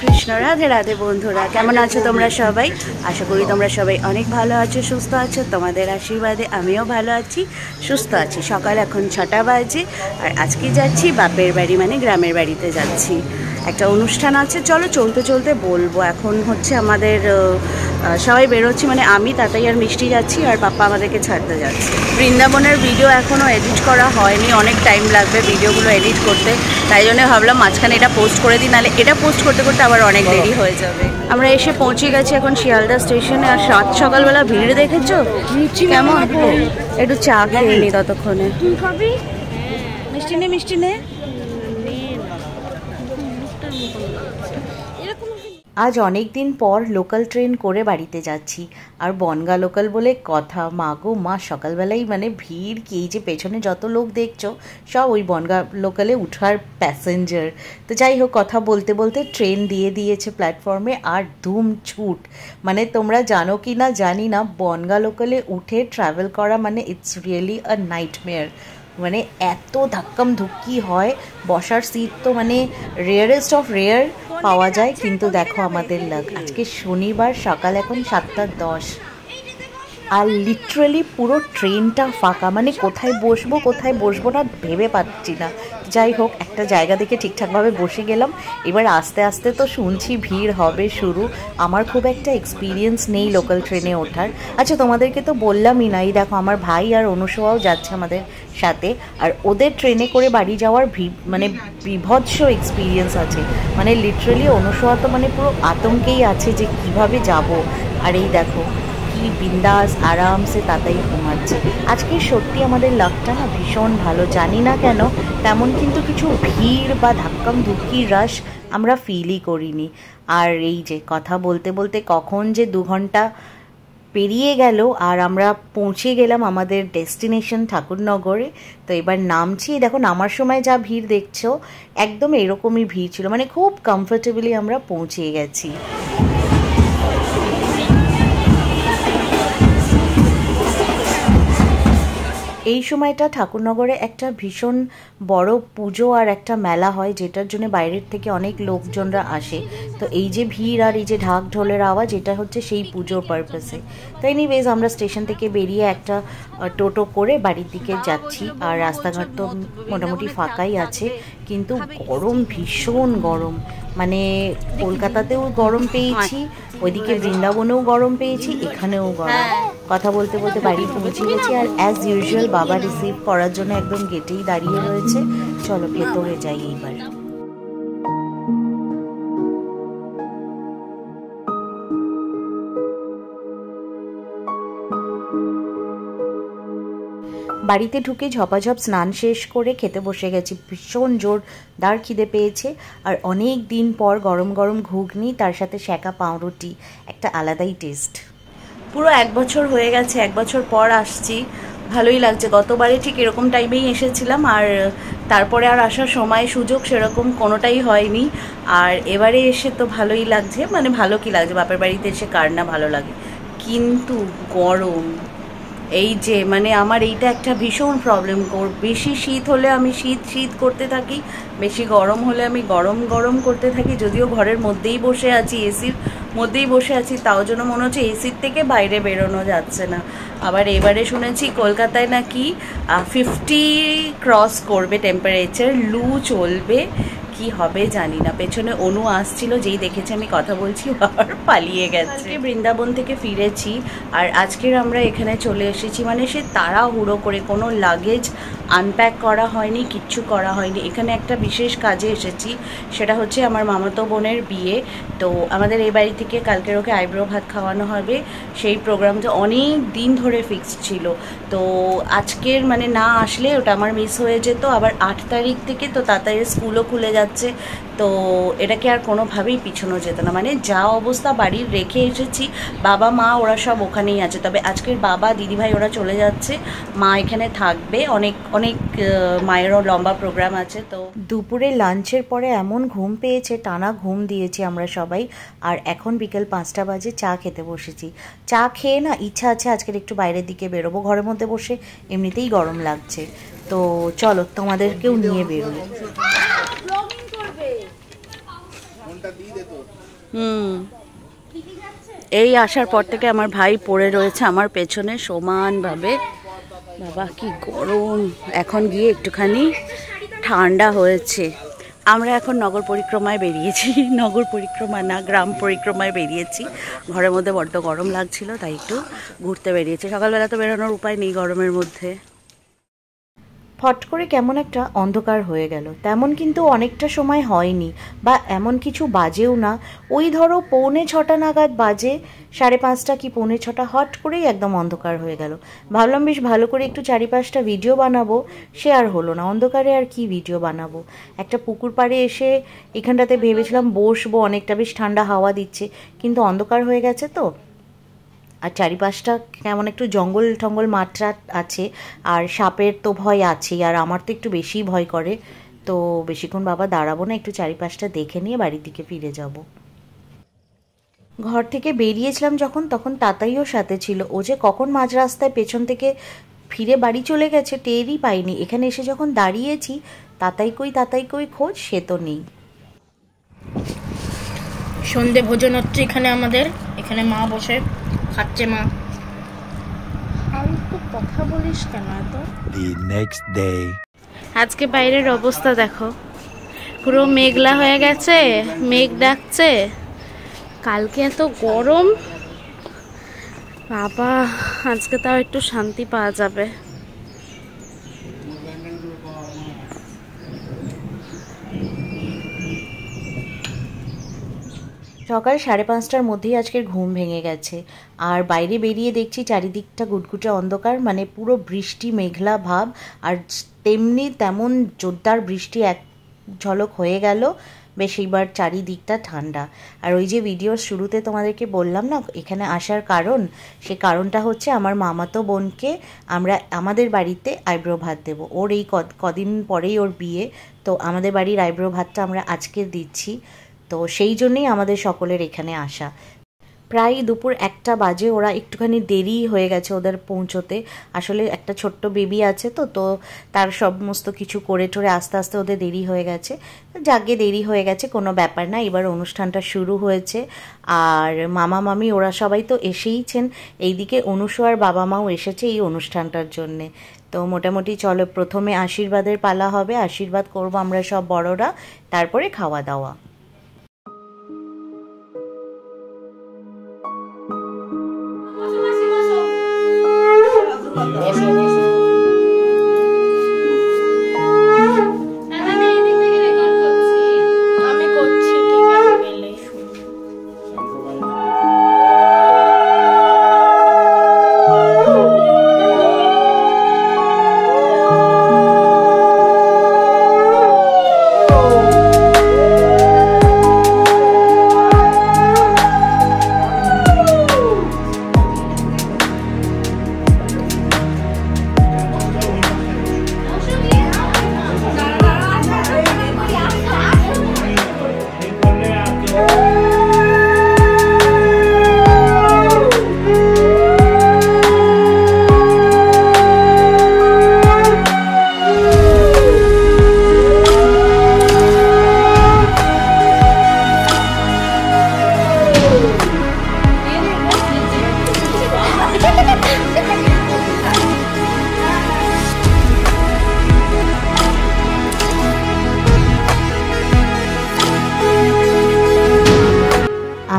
কৃষ্ণ, রাধে রাধে বন্ধুরা, কেমন আছো তোমরা সবাই? আশা করি তোমরা সবাই অনেক ভালো আছো, সুস্থ আছো। তোমাদের আশীর্বাদে আমিও ভালো আছি, সুস্থ আছি। সকাল এখন 6টা বাজে আর আজকে যাচ্ছি বাপের বাড়ি, মানে গ্রামের বাড়িতে যাচ্ছি। একটা অনুষ্ঠান আছে, চলো চলতে চলতে বলবো। এখন হচ্ছে আমাদের সবাই বেরোচ্ছি, মানে আমি, তাতাই আর মিষ্টি যাচ্ছি, আর পাপা আমাদেরকে ছাড়তে যাচ্ছে। বৃন্দাবনের ভিডিও এখনও এডিট করা হয়নি, অনেক টাইম লাগবে ভিডিওগুলো এডিট করতে, তাই জন্য ভাবলাম মাঝখানে এটা পোস্ট করে দিই, নাহলে এটা পোস্ট করতে করতে আবার অনেক দেরি হয়ে যাবে। আমরা এসে পৌঁছে গেছি এখন শিয়ালদা স্টেশনে। আর সকালবেলা ভিড় দেখেছো কেমন? একটু চা খেয়ে নি ততক্ষণে। মিষ্টি নে, মিষ্টি নে। আজ অনেক দিন পর লোকাল ট্রেন করে বাড়িতে যাচ্ছি, আর বনগা লোকাল বলে কথা। মা গো মা, সকালবেলাই মানে ভিড়, কি যে পেছনে যত লোক দেখছো সব ওই বনগা লোকালে উঠার প্যাসেঞ্জার। তো যাই হোক, কথা বলতে বলতে ট্রেন দিয়ে দিয়েছে প্ল্যাটফর্মে, আর ধুম ছুট। মানে তোমরা জানো কি না জানি না, বনগা লোকালে উঠে ট্রাভেল করা মানে ইটস রিয়েলি আ নাইটমেয়ার। মানে এত ধাক্কাম ধুক্কি হয়, বসার সিট তো মানে রেয়ারেস্ট অফ রেয়ার পাওয়া যায়। কিন্তু দেখো আমাদের লাক, আজকে শনিবার, সকাল এখন 7:10, আর লিটারালি পুরো ট্রেনটা ফাঁকা। মানে কোথায় বসবো না ভেবে পাচ্ছি না। যাই হোক, একটা জায়গা দেখে ঠিকঠাকভাবে বসে গেলাম। এবার আস্তে আস্তে তো শুনছি ভিড় হবে শুরু। আমার খুব একটা এক্সপিরিয়েন্স নেই লোকাল ট্রেনে ওঠার। আচ্ছা, তোমাদেরকে তো বললামই না, এই দেখো আমার ভাই আর অনুসোয়াও যাচ্ছে আমাদের সাথে। আর ওদের ট্রেনে করে বাড়ি যাওয়ার মানে বিভৎস এক্সপিরিয়েন্স আছে। মানে লিটারালি অনুসোয়া তো মানে পুরো আতঙ্কেই আছে যে কিভাবে যাব। আর এই দেখো কি বিন্দাস আরামসে তাতাই ঘুমাচ্ছে। আজকে সত্যি আমাদের লাকটা না ভীষণ ভালো। জানি না কেন তেমন কিন্তু কিছু ভিড় বা ধাক্কাম ধুক্কি রাশ আমরা ফিলই করিনি। আর এই যে কথা বলতে বলতে কখন যে 2 ঘন্টা পেরিয়ে গেল, আর আমরা পৌঁছে গেলাম আমাদের ডেস্টিনেশন ঠাকুরনগরে। তো এবার নামছি। দেখো নামার সময় যা ভিড় দেখছো, একদম এরকমই ভিড় ছিল। মানে খুব কমফোর্টেবলি আমরা পৌঁছে গেছি। এই সময়টা ঠাকুরনগরে একটা ভীষণ বড় পুজো আর একটা মেলা হয়, যেটার জন্য বাইরের থেকে অনেক লোকজনরা আসে। তো এই যে ভিড় আর এই যে ঢাক ঢোলের আওয়াজ, এটা হচ্ছে সেই পুজোর পারপাসে। তো এনিওয়েজ আমরা স্টেশন থেকে বেরিয়ে একটা টোটো করে বাড়ির দিকে যাচ্ছি। আর রাস্তাঘাট তো মোটামুটি ফাঁকাই আছে, কিন্তু গরম, ভীষণ গরম। মানে কলকাতাতেও গরম পেয়েছি, ওইদিকে বৃন্দাবনেও গরম পেয়েছি, এখানেও গরম। কথা বলতে বলতে বাড়ি পৌঁছে গেছি। আর অ্যাজ ইউজুয়াল বাবা রিসিভ করার জন্য একদম গেটেই দাঁড়িয়ে রয়েছে। চলো ভেতরে যাই এইবার। বাড়িতে ঢুকে ঝপাঝপ স্নান শেষ করে খেতে বসে গেছি। ভীষণ জোরদার খিদে পেয়েছে। আর অনেক দিন পর গরম গরম ঘুগনি, তার সাথে সেঁকা পাউরুটি, একটা আলাদাই টেস্ট। পুরো 1 বছর হয়ে গেছে, 1 বছর পর আসছি, ভালোই লাগছে। গতবারে ঠিক এরকম টাইমেই এসেছিলাম, আর তারপরে আর আসার সময় সুযোগ সেরকম কোনোটাই হয়নি। আর এবারে এসে তো ভালোই লাগছে। মানে ভালো কি লাগছে, বাপের বাড়িতে এসে কার না ভালো লাগে, কিন্তু গরম। এই যে মানে আমার এইটা একটা ভীষণ প্রবলেম। বেশি শীত হলে আমি শীত করতে থাকি, বেশি গরম হলে আমি গরম করতে থাকি। যদিও ঘরের মধ্যেই বসে আছি, এসির মধ্যেই বসে আছি, তাও যেন মনে হচ্ছে এসির থেকে বাইরে বেরোনো যাচ্ছে না। আবার এবারে শুনেছি কলকাতায় নাকি 50 ক্রস করবে টেম্পারেচার, লু চলবে। কি হবে জানি না। পেছনে অনু আসছিল, যেই দেখেছে আমি কথা বলছি আবার পালিয়ে গেছে। বৃন্দাবন থেকে ফিরেছি, আর আজকের আমরা এখানে চলে এসেছি। মানে সে তাড়াহুড়ো করে, কোনো লাগেজ আনপ্যাক করা হয়নি, কিচ্ছু করা হয়নি। এখানে একটা বিশেষ কাজে এসেছি, সেটা হচ্ছে আমার মামাতো বোনের বিয়ে। তো আমাদের এই বাড়ি থেকে কালকের ওকে আইব্রো ভাত খাওয়ানো হবে। সেই প্রোগ্রামটা অনেক দিন ধরে ফিক্সড ছিল। তো আজকের মানে না আসলে ওটা আমার মিস হয়ে যেত। আবার 8 তারিখ থেকে তো তাড়াতাড়ি স্কুলও খুলে যাচ্ছে, তো এটাকে আর কোনোভাবেই পিছনো যেত না। মানে যা অবস্থা বাড়ির রেখে এসেছি, বাবা মা ওরা সব ওখানেই আছে। তবে আজকের বাবা দিদিভাই ওরা চলে যাচ্ছে, মা এখানে থাকবে। অনেক মায়েরও লম্বা প্রোগ্রাম আছে। তো দুপুরে লাঞ্চের পরে এমন ঘুম পেয়েছে, টানা ঘুম দিয়েছি আমরা সবাই। আর এখন বিকেল 5টা বাজে, চা খেতে বসেছি। চা খেয়ে না ইচ্ছা আছে আজকের একটু বাইরের দিকে বেরোবো। ঘরের মধ্যে বসে এমনিতেই গরম লাগছে। তো চলো তোমাদেরকেও নিয়ে বেরোই। এই আসার পর থেকে আমার ভাই পড়ে রয়েছে আমার পেছনে সমানভাবে। বাবা কি গরম, এখন গিয়ে একটুখানি ঠান্ডা হয়েছে। আমরা এখন নগর পরিক্রমায় বেরিয়েছি, নগর পরিক্রমা না গ্রাম পরিক্রমায় বেরিয়েছি। ঘরের মধ্যে বড্ড গরম লাগছিল, তাই একটু ঘুরতে বেরিয়েছি। সকালবেলা তো বেরোনোর উপায় নেই গরমের মধ্যে। ফট করে কেমন একটা অন্ধকার হয়ে গেল, তেমন কিন্তু অনেকটা সময় হয়নি, বা এমন কিছু বাজেও না। ওই ধরো 6:45 নাগাদ বাজে, 5:30 কি 6:45, হট করেই একদম অন্ধকার হয়ে গেল। ভাবলাম বেশ ভালো করে একটু চারিপাশটা ভিডিও বানাবো, সে আর হলো না। অন্ধকারে আর কি ভিডিও বানাবো। একটা পুকুর পাড়ে এসে এখানটাতে ভেবেছিলাম বসবো, অনেকটা বেশ ঠান্ডা হাওয়া দিচ্ছে, কিন্তু অন্ধকার হয়ে গেছে তো। আর চারিপাশটা কেমন একটু জঙ্গল টঙ্গল মাত্রা আছে, আর সাপের তো ভয় আছেই, আর আমার তো একটু বেশিই ভয় করে। তো বেশিক্ষণ বাবা দাঁড়াবো না, একটু চারিপাশটা দেখে নিয়ে বাড়ির দিকে ফিরে যাব। ঘর থেকে বেরিয়েছিলাম যখন, তখন তাতাইও সাথে ছিল। ও যে কখন মাঝ রাস্তায় পেছন থেকে ফিরে বাড়ি চলে গেছে টেরই পাইনি। এখানে এসে যখন দাঁড়িয়েছি, তাতাই কই খোঁজ, সে তো নেই। সন্ধে ভোজন হচ্ছে এখানে আমাদের, এখানে মা বসে খাচ্ছে। মা আর একটু কথা বলিস কেন এত? The next day. আজকে বাইরের অবস্থা দেখো, পুরো মেঘলা হয়ে গেছে, মেঘ ডাকছে। কালকে এত গরম, বাবা আজকে তাও একটু শান্তি পাওয়া যাবে। সকাল 5:30টার মধ্যেই আজকের ঘুম ভেঙে গেছে। আর বাইরে বেরিয়ে দেখছি চারিদিকটা গুটগুটে অন্ধকার, মানে পুরো বৃষ্টি মেঘলা ভাব। আর তেমনি তেমন জোরদার বৃষ্টি এক ঝলক হয়ে গেল। বেশ এইবার চারিদিকটা ঠান্ডা। আর ওই যে ভিডিওর শুরুতে তোমাদেরকে বললাম না এখানে আসার কারণ, সে কারণটা হচ্ছে আমার মামাতো বোনকে আমরা আমাদের বাড়িতে আইব্রো ভাত দেবো। ওর এই কদিন পরেই ওর বিয়ে, তো আমাদের বাড়ির আইব্রো ভাতটা আমরা আজকে দিচ্ছি। তো সেই জন্যই আমাদের সকলের এখানে আসা। প্রায় দুপুর 1টা বাজে, ওরা একটুখানি দেরি হয়ে গেছে ওদের পৌঁছতে। আসলে একটা ছোট্ট বেবি আছে তো তার সমস্ত কিছু করে টোরে আস্তে আস্তে ওদের দেরি হয়ে গেছে। যাকে দেরি হয়ে গেছে কোনো ব্যাপার না, এবার অনুষ্ঠানটা শুরু হয়েছে। আর মামা মামি ওরা সবাই তো এসেইছেন, এইদিকে অনুসুয়ার বাবা মাও এসেছে এই অনুষ্ঠানটার জন্যে। তো মোটামুটি চলো, প্রথমে আশীর্বাদের পালা হবে, আশীর্বাদ করবো আমরা সব বড়রা, তারপরে খাওয়া দাওয়া।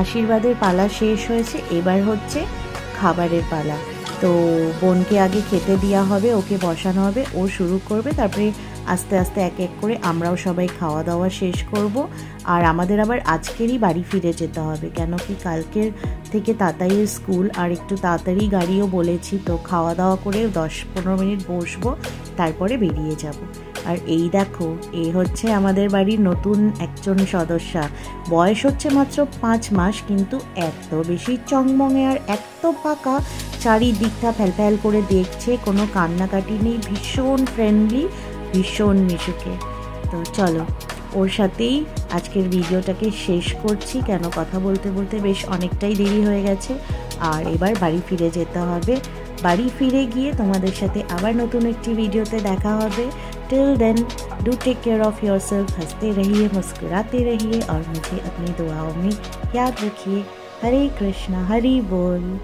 আশীর্বাদের পালা শেষ হয়েছে, এবার হচ্ছে খাবারের পালা। তো বোনকে আগে খেতে দেওয়া হবে, ওকে বসানো হবে, ও শুরু করবে, তারপরে আস্তে আস্তে এক এক করে আমরাও সবাই খাওয়া দাওয়া শেষ করব। আর আমাদের আবার আজকেরই বাড়ি ফিরে যেতে হবে, কেন কি কালকের থেকে তাতাইয়ের স্কুল, আর একটু তাড়াতাড়ি গাড়িও বলেছি। তো খাওয়া দাওয়া করে 10-15 মিনিট বসবো, তারপরে বেরিয়ে যাব। আর এই দেখো, এই হচ্ছে আমাদের বাড়ির নতুন একজন সদস্যা। বয়স হচ্ছে মাত্র 5 মাস, কিন্তু এত বেশি চংমঙে আর এত পাকা, চারিদিকটা ফ্যাল করে দেখছে, কোনো কান্নাকাটি নেই, ভীষণ ফ্রেন্ডলি, ভীষণ মিশুকে। তো চলো, ওর সাথেই আজকের ভিডিওটাকে শেষ করছি, কেন কথা বলতে বলতে বেশ অনেকটাই দেরি হয়ে গেছে। আর এবার বাড়ি ফিরে যেতে হবে। বাড়ি ফিরে গিয়ে তোমাদের সাথে আবার নতুন একটি ভিডিওতে দেখা হবে। Till then do take care of yourself. हंसते रहिए, मुस्कुराते रहिए और मुझे अपनी दुआओं में याद रखिए। हरे कृष्णा, हरि बोल।